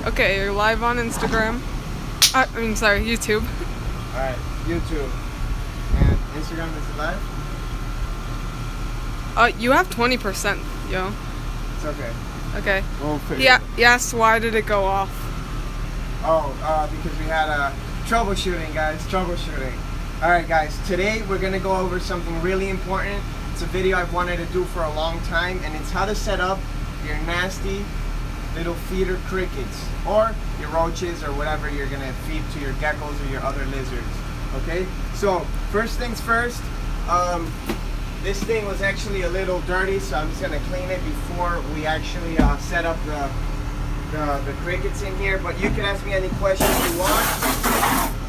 Okay, you're live on Instagram. I mean, sorry, YouTube. Alright, YouTube. And Instagram is live? You have 20%, yo. It's okay. Okay. We'll figure Yeah. it out. Yes. Why did it go off? Because we had troubleshooting, guys. Troubleshooting. Alright, guys. Today we're going to go over something really important. It's a video I've wanted to do for a long time, and it's how to set up your nasty little feeder crickets or your roaches or whatever you're going to feed to your geckos or your other lizards. Okay? So, first things first. This thing was actually a little dirty, so I'm just going to clean it before we actually set up the crickets in here. But you can ask me any questions you want,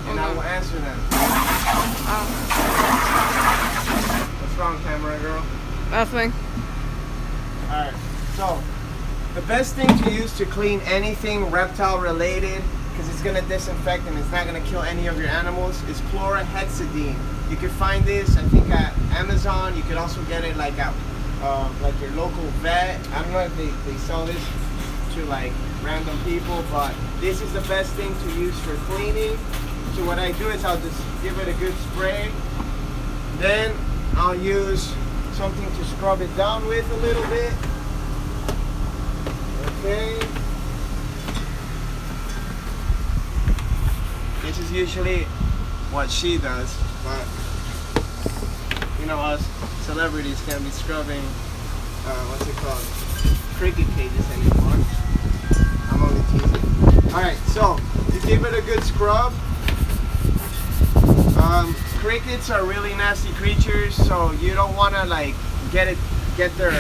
and I will answer them. What's wrong, camera girl? Nothing. Alright, so the best thing to use to clean anything reptile related, because it's going to disinfect and it's not going to kill any of your animals, is chlorhexidine. You can find this, I think, at Amazon. You can also get it like at like your local vet. I don't know if they sell this to like random people, but this is the best thing to use for cleaning. So what I do is I'll just give it a good spray. Then I'll use something to scrub it down with a little bit. Okay. This is usually what she does, but you know, us celebrities can't be scrubbing what's it called, cricket cages anymore. I'm only teasing. Alright, so you give it a good scrub. Crickets are really nasty creatures, so you don't want to like get their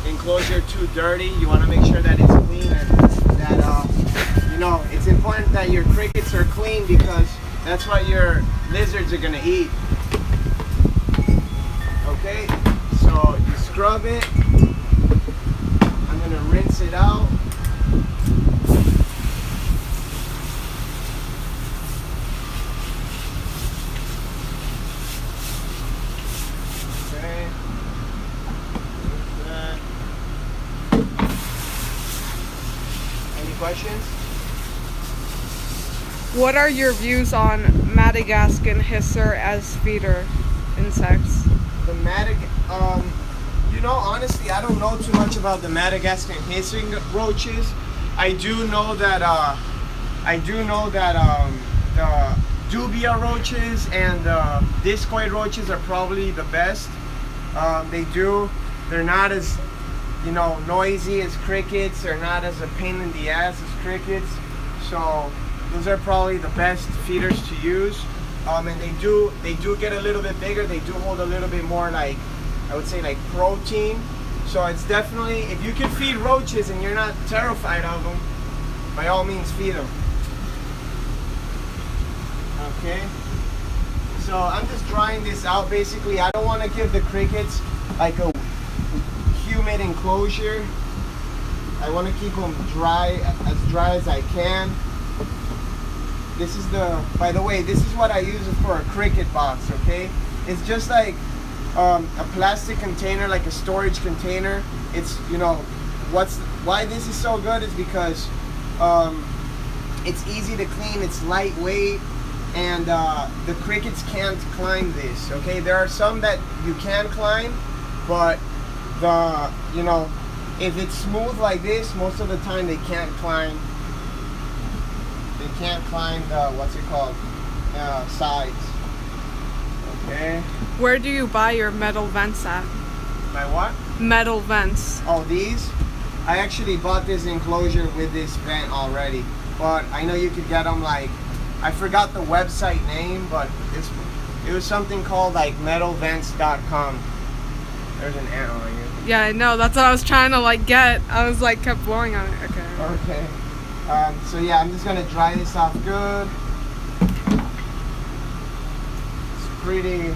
enclosure too dirty. You want to make sure that it's clean, and that you know, it's important that your crickets are clean, because that's what your lizards are gonna eat. Okay, so you scrub it. I'm gonna rinse it out. Okay. Any questions? What are your views on Madagascan hisser as feeder insects? The you know, honestly, I don't know too much about the Madagascan hissing roaches. I do know that the dubia roaches and the discoid roaches are probably the best. They're not as, you know, noisy as crickets. They're not as a pain in the ass as crickets. So those are probably the best feeders to use. And they do get a little bit bigger. They do hold a little bit more, like, I would say, like protein. So it's definitely, if you can feed roaches and you're not terrified of them, by all means feed them. Okay. So I'm just drying this out. Basically, I don't want to give the crickets like a humid enclosure. I want to keep them dry as I can. This is by the way, this is what I use for a cricket box, okay? It's just like a plastic container, like a storage container. It's, you know, why this is so good is because it's easy to clean, it's lightweight, and the crickets can't climb this, okay? There are some that you can climb, but you know, if it's smooth like this, most of the time they can't climb. They can't climb the, what's it called, sides. Okay. Where do you buy your metal vents at? My what? Metal vents. Oh, these? I actually bought this enclosure with this vent already, but I know you could get them like, I forgot the website name, but it was something called like metalvents.com. There's an ant on you. Yeah, I know. That's what I was trying to like get. I was like kept blowing on it. Okay. Okay. So yeah, I'm just gonna dry this off good. It's pretty.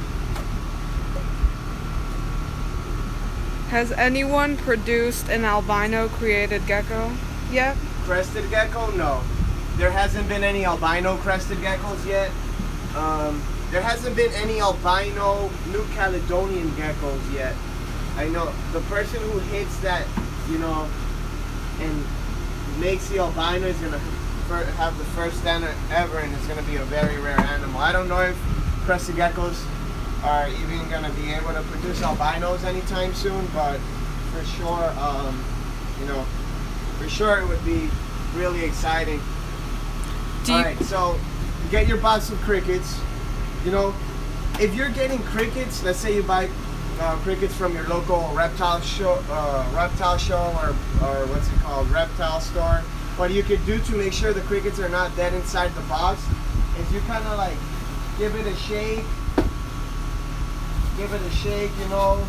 Has anyone produced an albino created gecko yet? Crested gecko? No. There hasn't been any albino crested geckos yet. There hasn't been any albino New Caledonian geckos yet. I know the person who hits that, you know, and makes the albino is gonna have the first stand ever, and it's gonna be a very rare animal. I don't know if crested geckos are even gonna be able to produce albinos anytime soon, but for sure, you know, for sure it would be really exciting. Alright, so get your box of crickets. You know, if you're getting crickets, let's say you buy crickets from your local reptile show or what's it called, reptile store. What you could do to make sure the crickets are not dead inside the box is you kind of like give it a shake, you know,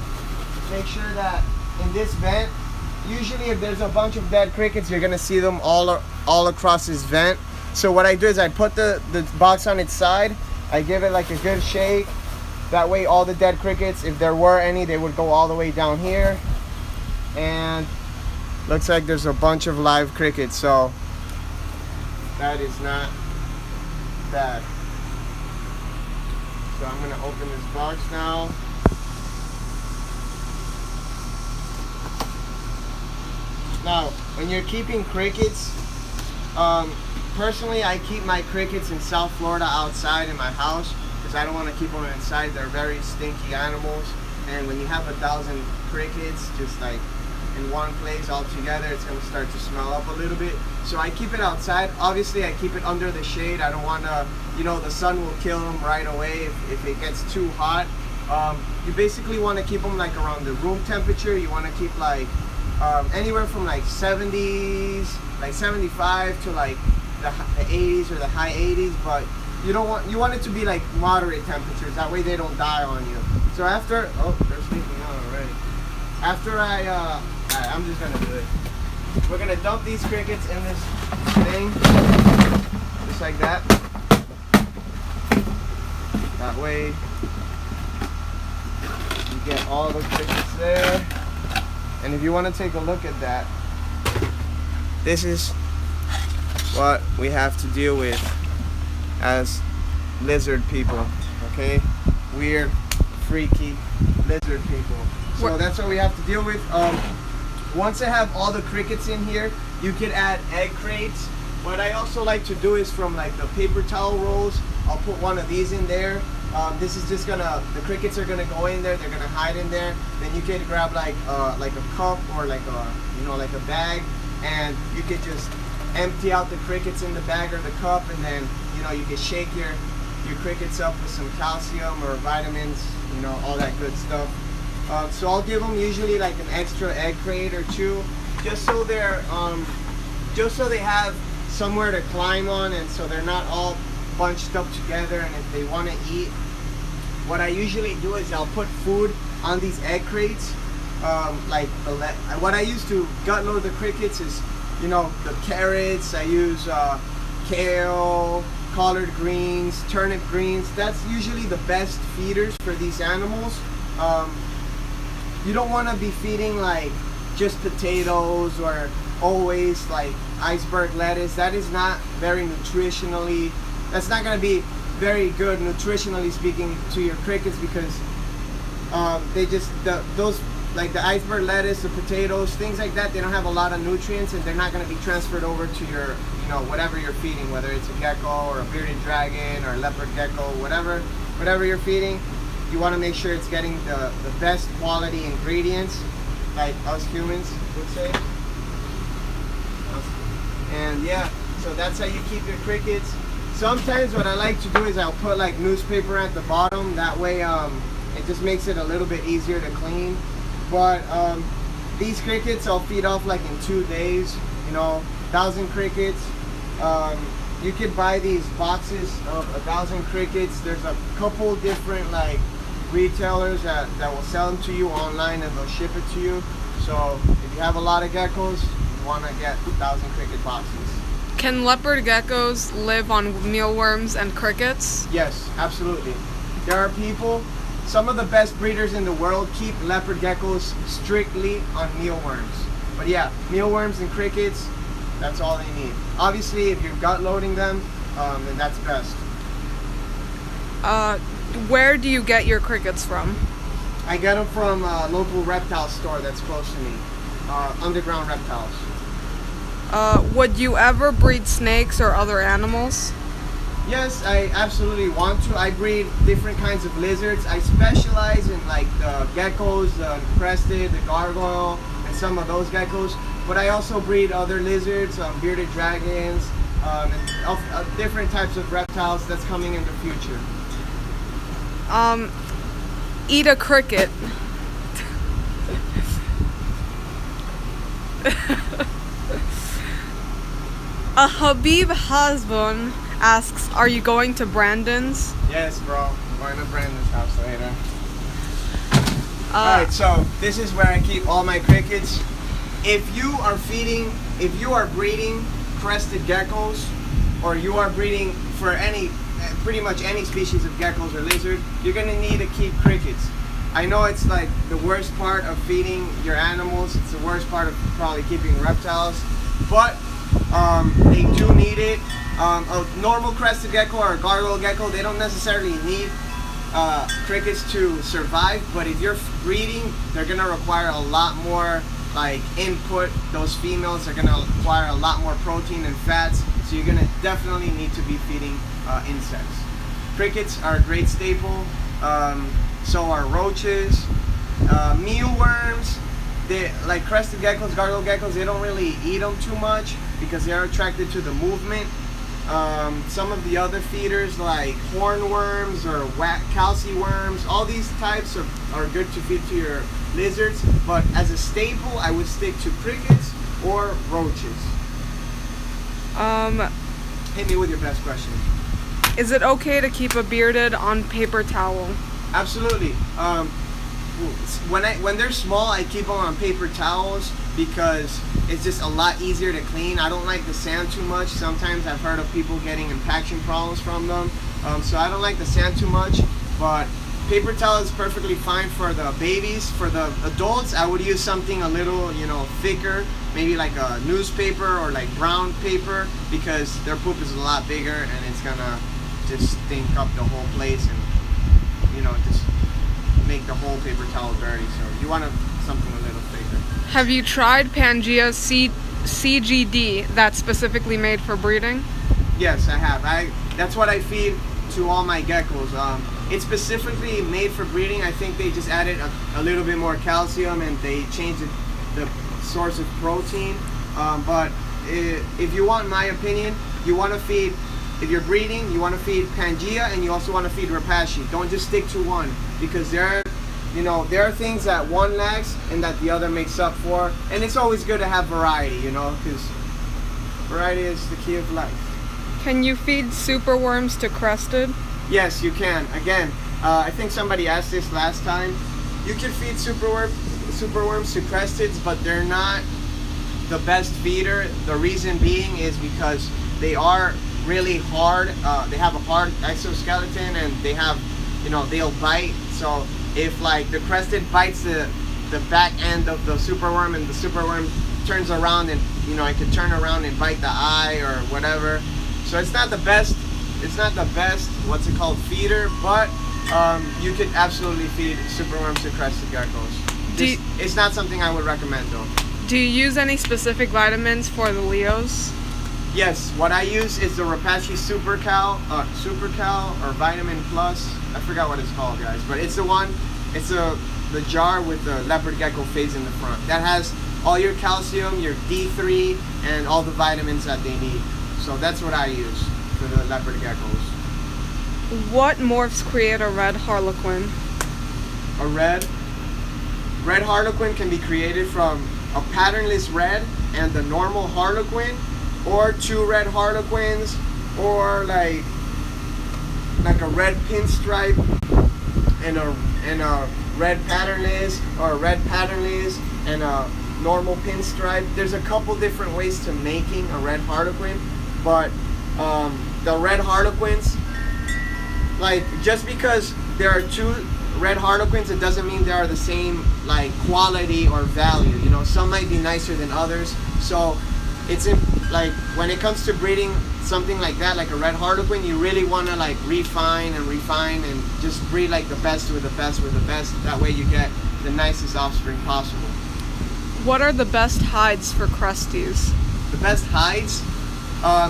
make sure that in this vent, usually if there's a bunch of dead crickets, you're gonna see them all across this vent. So what I do is I put the box on its side, I give it like a good shake. That way all the dead crickets, if there were any, they would go all the way down here. And looks like there's a bunch of live crickets, so that is not bad. So I'm gonna open this box now. Now, when you're keeping crickets, personally I keep my crickets in South Florida outside in my house because I don't want to keep them inside. They're very stinky animals, and when you have 1,000 crickets just like in one place all together, it's going to start to smell up a little bit. So I keep it outside. Obviously I keep it under the shade. I don't want to, you know, the sun will kill them right away if it gets too hot. You basically want to keep them like around the room temperature. You want to keep like anywhere from like 70s, like 75 to like the 80s or the high 80s, but you want it to be like moderate temperatures. That way they don't die on you. So after, oh, they're sleeping out already. After I'm just gonna do it. We're gonna dump these crickets in this thing, just like that. That way you get all the crickets there. And if you want to take a look at that, this is what we have to deal with as lizard people, okay? Weird, freaky lizard people. So that's what we have to deal with. Once I have all the crickets in here, you can add egg crates. What I also like to do is from like the paper towel rolls, I'll put one of these in there. This is just gonna, the crickets are gonna go in there, they're gonna hide in there. Then you can grab like a cup or like a, you know, like a bag, and you could just empty out the crickets in the bag or the cup, and then, you know, you can shake your crickets up with some calcium or vitamins, you know, all that good stuff. So I'll give them usually like an extra egg crate or two, just so they're, just so they have somewhere to climb on, and so they're not all bunched up together. And if they want to eat, what I usually do is I'll put food on these egg crates. What I use to gut load the crickets is, you know, the carrots. I use kale, collard greens, turnip greens. That's usually the best feeders for these animals. You don't want to be feeding like just potatoes or always like iceberg lettuce. That is not very nutritionally, that's not going to be very good nutritionally speaking to your crickets, because they just, those like the iceberg lettuce, the potatoes, things like that, they don't have a lot of nutrients, and they're not going to be transferred over to your, you know, whatever you're feeding, whether it's a gecko or a bearded dragon or a leopard gecko, whatever you're feeding. You want to make sure it's getting the best quality ingredients, like us humans would say. And yeah, so that's how you keep your crickets. Sometimes what I like to do is I'll put like newspaper at the bottom. That way it just makes it a little bit easier to clean. But these crickets I'll feed off like in 2 days, you know, 1,000 crickets. You can buy these boxes of 1,000 crickets. There's a couple different like retailers that will sell them to you online, and they'll ship it to you. So if you have a lot of geckos, you want to get 1,000 cricket boxes. Can leopard geckos live on mealworms and crickets? Yes, absolutely. There are people, some of the best breeders in the world keep leopard geckos strictly on mealworms. But yeah, mealworms and crickets, that's all they need. Obviously, if you're gut loading them, then that's best. Where do you get your crickets from? I get them from a local reptile store that's close to me. Underground Reptiles. Would you ever breed snakes or other animals? Yes, I absolutely want to. I breed different kinds of lizards. I specialize in like the geckos, the crested, the gargoyle, and some of those geckos. But I also breed other lizards, bearded dragons, and different types of reptiles that's coming in the future. Eat a cricket. A Habib Hasbun asks, are you going to Brandon's? Yes, bro. I'm going to Brandon's house later. Alright, so this is where I keep all my crickets. If you are breeding crested geckos, or you are breeding for pretty much any species of geckos or lizard, you're gonna need to keep crickets. I know it's like the worst part of feeding your animals. It's the worst part of probably keeping reptiles, but they do need it. A normal crested gecko or a gargoyle gecko, they don't necessarily need crickets to survive, but if you're breeding, they're gonna require a lot more like input. Those females are gonna require a lot more protein and fats, so you're gonna definitely need to be feeding insects. Crickets are a great staple. So are roaches, mealworms. They like crested geckos, gargoyle geckos. They don't really eat them too much because they're attracted to the movement. Some of the other feeders like hornworms or calci worms, all these types are good to feed to your lizards. But as a staple, I would stick to crickets or roaches. Hit me with your best question. Is it okay to keep a bearded on paper towel? Absolutely. When they're small, I keep them on paper towels because it's just a lot easier to clean. I don't like the sand too much. Sometimes I've heard of people getting impaction problems from them. So I don't like the sand too much, but paper towel is perfectly fine for the babies. For the adults, I would use something a little, thicker, maybe like a newspaper or like brown paper, because their poop is a lot bigger and it's gonna just stink up the whole place and just make the whole paper towel dirty. So you want something a little thicker. Have you tried Pangaea CGD that's specifically made for breeding? Yes, I have. That's what I feed to all my geckos. It's specifically made for breeding. I think they just added a little bit more calcium and they changed the source of protein. But if you want my opinion, you want to feed. If you're breeding, you want to feed Pangaea and you also want to feed Rapashi. Don't just stick to one, because there are things that one lacks and that the other makes up for. And it's always good to have variety, because variety is the key of life. Can you feed superworms to crested? Yes, you can. Again, I think somebody asked this last time. You can feed superworms to cresteds, but they're not the best feeder. The reason being is because they are really hard. They have a hard exoskeleton and they have, they'll bite. So if like the crested bites the back end of the superworm and the superworm turns around and it could turn around and bite the eye or whatever. So it's not the best feeder, but you could absolutely feed superworms to crested geckos. It's not something I would recommend though. Do you use any specific vitamins for the Leos? Yes, what I use is the Rapashi Super Cal or Vitamin Plus. I forgot what it's called, guys, but it's the jar with the leopard gecko phase in the front. That has all your calcium, your D3, and all the vitamins that they need. So that's what I use for the leopard geckos. What morphs create a red Harlequin? A red Harlequin can be created from a patternless red and the normal Harlequin, or two red Harlequins, or like a red pinstripe and a red patternless, or a red patternless and a normal pinstripe. There's a couple different ways to making a red Harlequin, but the red Harlequins, like, just because there are two red Harlequins, it doesn't mean they are the same like quality or value. Some might be nicer than others. So it's like when it comes to breeding something like that, like a red Harlequin, you really want to like refine and just breed like the best with the best with the best. That way you get the nicest offspring possible. What are the best hides for cresties? the best hides.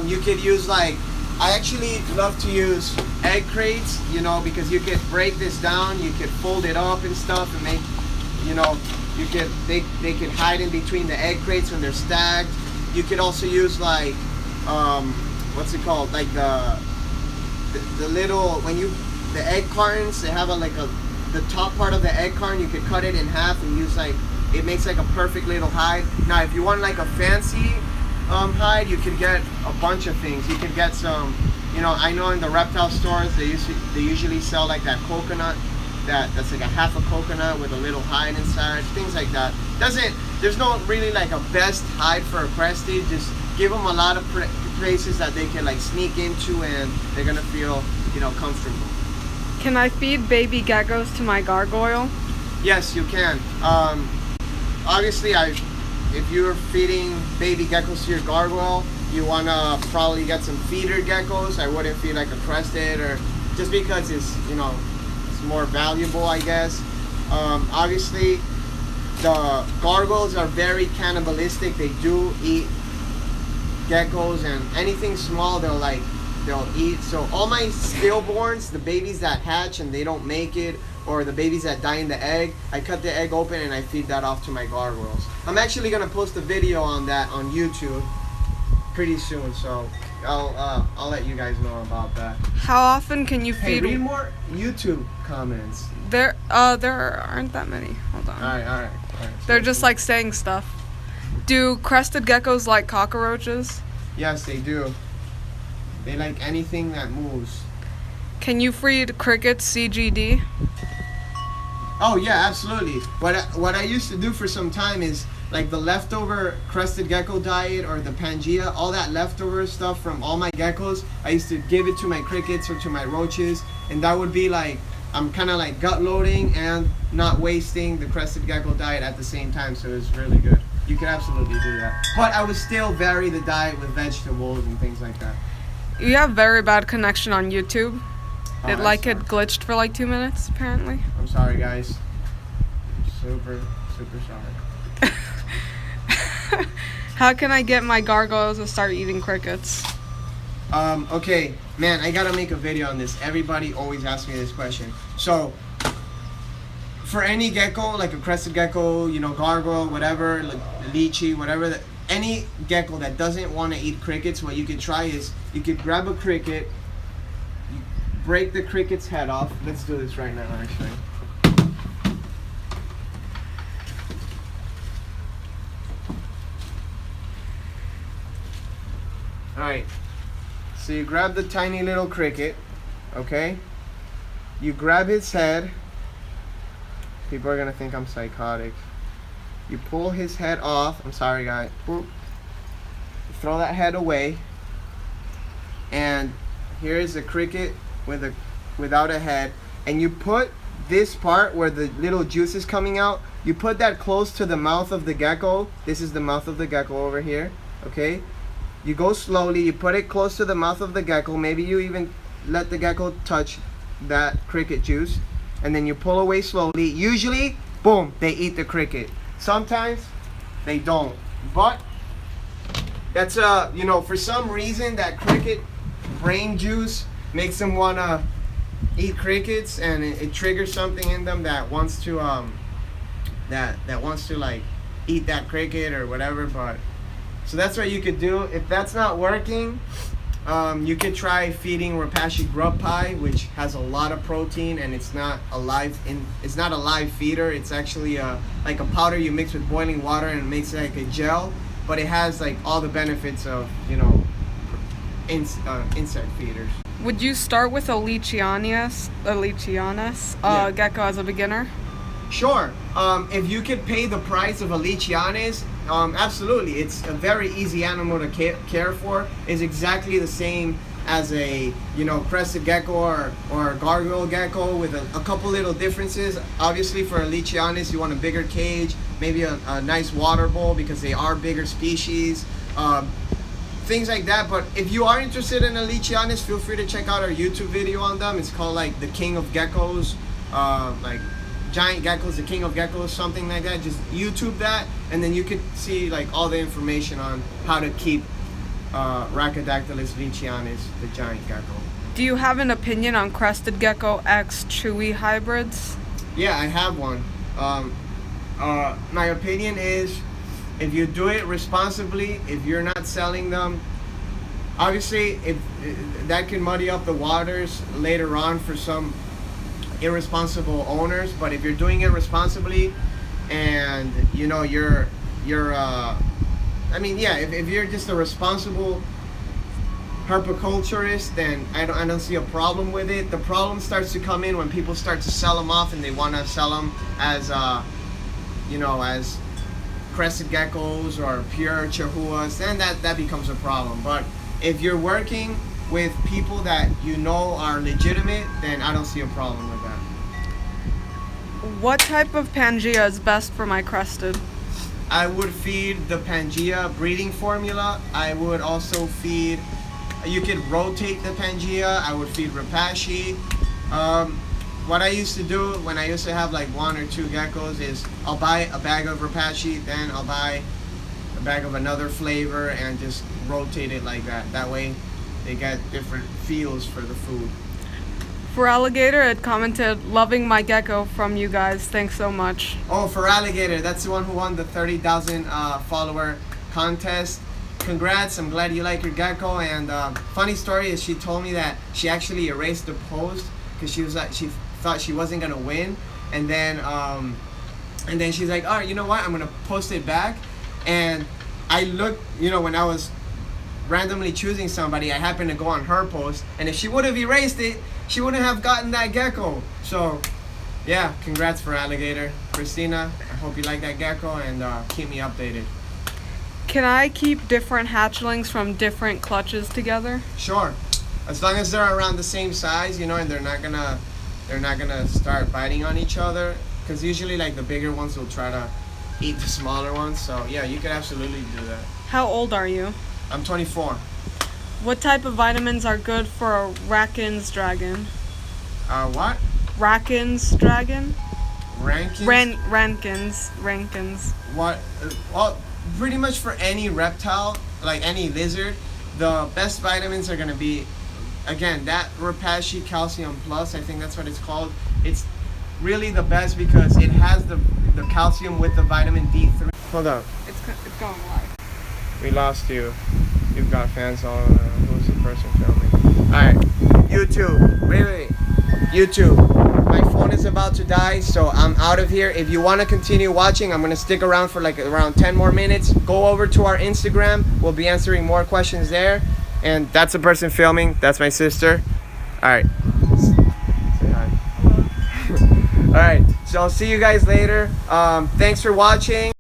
You could use like, I actually love to use egg crates, you know, because you could break this down, you could fold it up and stuff and make, you know, you could, they can hide in between the egg crates when they're stacked. You could also use like, what's it called? Like the little, when you, the egg cartons, they have the top part of the egg carton, you could cut it in half and use like, it makes like a perfect little hide. Now if you want like a fancy hide, you can get a bunch of things. You can get some, you know, I know in the reptile stores they usually sell like that coconut, that's like a half a coconut with a little hide inside, things like that. There's no really like a best hide for a crested. Just give them a lot of places that they can like sneak into and they're gonna feel, you know, comfortable. Can I feed baby geckos to my gargoyle? Yes, you can. Obviously, if you're feeding baby geckos to your gargoyle, you wanna probably get some feeder geckos. I wouldn't feed like a crested, or just because it's, you know, it's more valuable, I guess. Obviously, the gargoyles are very cannibalistic. They do eat geckos, and anything small they'll eat. So all my stillborns, the babies that hatch and they don't make it, or the babies that die in the egg, I cut the egg open and I feed that off to my gargoyles. I'm actually gonna post a video on that on YouTube pretty soon, so I'll let you guys know about that. How often can you Hey, feed? read more YouTube comments. There aren't that many. Hold on. All right. They're just like saying stuff. Do crested geckos like cockroaches? Yes, they do. They like anything that moves. Can you feed crickets CGD? Oh yeah, absolutely. What I used to do for some time is like the leftover crested gecko diet or the Pangaea, all that leftover stuff from all my geckos, I used to give it to my crickets or to my roaches, and that would be like, I'm kind of like gut loading and not wasting the crested gecko diet at the same time, so it's really good. You can absolutely do that. But I would still vary the diet with vegetables and things like that. You have very bad connection on YouTube. Oh, It glitched for like 2 minutes, apparently. I'm sorry, guys. Super sorry. How can I get my gargoyles to start eating crickets? Okay, man, I gotta make a video on this. Everybody always asks me this question. So, for any gecko, like a crested gecko, you know, gargoyle, whatever, like lychee, whatever, any gecko that doesn't want to eat crickets, what you could try is, you could grab a cricket, you break the cricket's head off. Let's do this right now, actually. Alright, so you grab the tiny little cricket, okay? You grab his head. People are gonna think I'm psychotic. You pull his head off. I'm sorry, guys. Throw that head away. And here is a cricket without a head. And you put this part where the little juice is coming out, you put that close to the mouth of the gecko. This is the mouth of the gecko over here, okay? You go slowly, you put it close to the mouth of the gecko. Maybe you even let the gecko touch that cricket juice. And then you pull away slowly. Usually, boom, they eat the cricket. Sometimes, they don't. But, that's, you know, for some reason, that cricket brain juice makes them want to eat crickets. And it triggers something in them that wants to, that wants to, like, eat that cricket or whatever. But, so that's what you could do. If that's not working, you could try feeding Rapashi grub pie, which has a lot of protein, and it's not a live feeder. It's actually like a powder you mix with boiling water and it makes it like a gel, but it has like all the benefits of, you know, insect feeders. Would you start with a Leachianus Yeah. gecko as a beginner? Sure. If you could pay the price of a Leachianus, absolutely. It's a very easy animal to care for. It's exactly the same as a, you know, crested gecko or a gargoyle gecko with a couple little differences. Obviously, for a Leachianus, you want a bigger cage, maybe a nice water bowl because they are bigger species. Things like that. But if you are interested in a Leachianus, feel free to check out our YouTube video on them. It's called like the King of Geckos, like giant geckos, the king of geckos, something like that. Just YouTube that, and then you could see like all the information on how to keep Rhacodactylus leachianus, the giant gecko. Do you have an opinion on crested gecko x chewy hybrids? Yeah, I have one. My opinion is, if you do it responsibly, if you're not selling them, obviously if that can muddy up the waters later on for some irresponsible owners, but if you're doing it responsibly and you know you're I mean, yeah, if you're just a responsible herpiculturist, then I don't see a problem with it. The problem starts to come in when people start to sell them off and they want to sell them as you know, as crested geckos or pure chahuas, then that becomes a problem. But if you're working with people that you know are legitimate, then I don't see a problem with that. What type of Pangaea is best for my crested? I would feed the Pangaea breeding formula. I would also feed, you could rotate the Pangaea. I would feed Rapashi. What I used to do when I used to have like 1 or 2 geckos is I'll buy a bag of Rapashi, then I'll buy a bag of another flavor and just rotate it like that. That way they get different feels for the food. For Alligator, it commented, loving my gecko from you guys. Thanks so much. Oh, for Alligator, that's the one who won the 30,000 follower contest. Congrats, I'm glad you like your gecko. And funny story is she told me that she actually erased the post because she was like, she thought she wasn't gonna win, and then she's like, all right, you know what, I'm gonna post it back. And I looked, you know, when I was randomly choosing somebody, I happened to go on her post, and if she would have erased it, she wouldn't have gotten that gecko. So yeah, congrats for Alligator. Christina, I hope you like that gecko, and keep me updated. Can I keep different hatchlings from different clutches together? Sure, as long as they're around the same size, you know, and they're not gonna start biting on each other, because usually like the bigger ones will try to eat the smaller ones. So yeah, you could absolutely do that. How old are you? I'm 24. What type of vitamins are good for a Rackin's dragon? What? Rackin's dragon? Rankins? Rankins. What? Well, pretty much for any reptile, like any lizard, the best vitamins are gonna be, again, that Rapashi Calcium Plus, I think that's what it's called. It's really the best because it has the calcium with the vitamin D3. Hold up. It's going live. We lost you. You've got fans all around. Who's the person filming? Alright, YouTube. Wait. YouTube. My phone is about to die, so I'm out of here. If you want to continue watching, I'm going to stick around for like around 10 more minutes. Go over to our Instagram. We'll be answering more questions there. And that's the person filming. That's my sister. Alright. Say hi. Hello. Alright, so I'll see you guys later. Thanks for watching.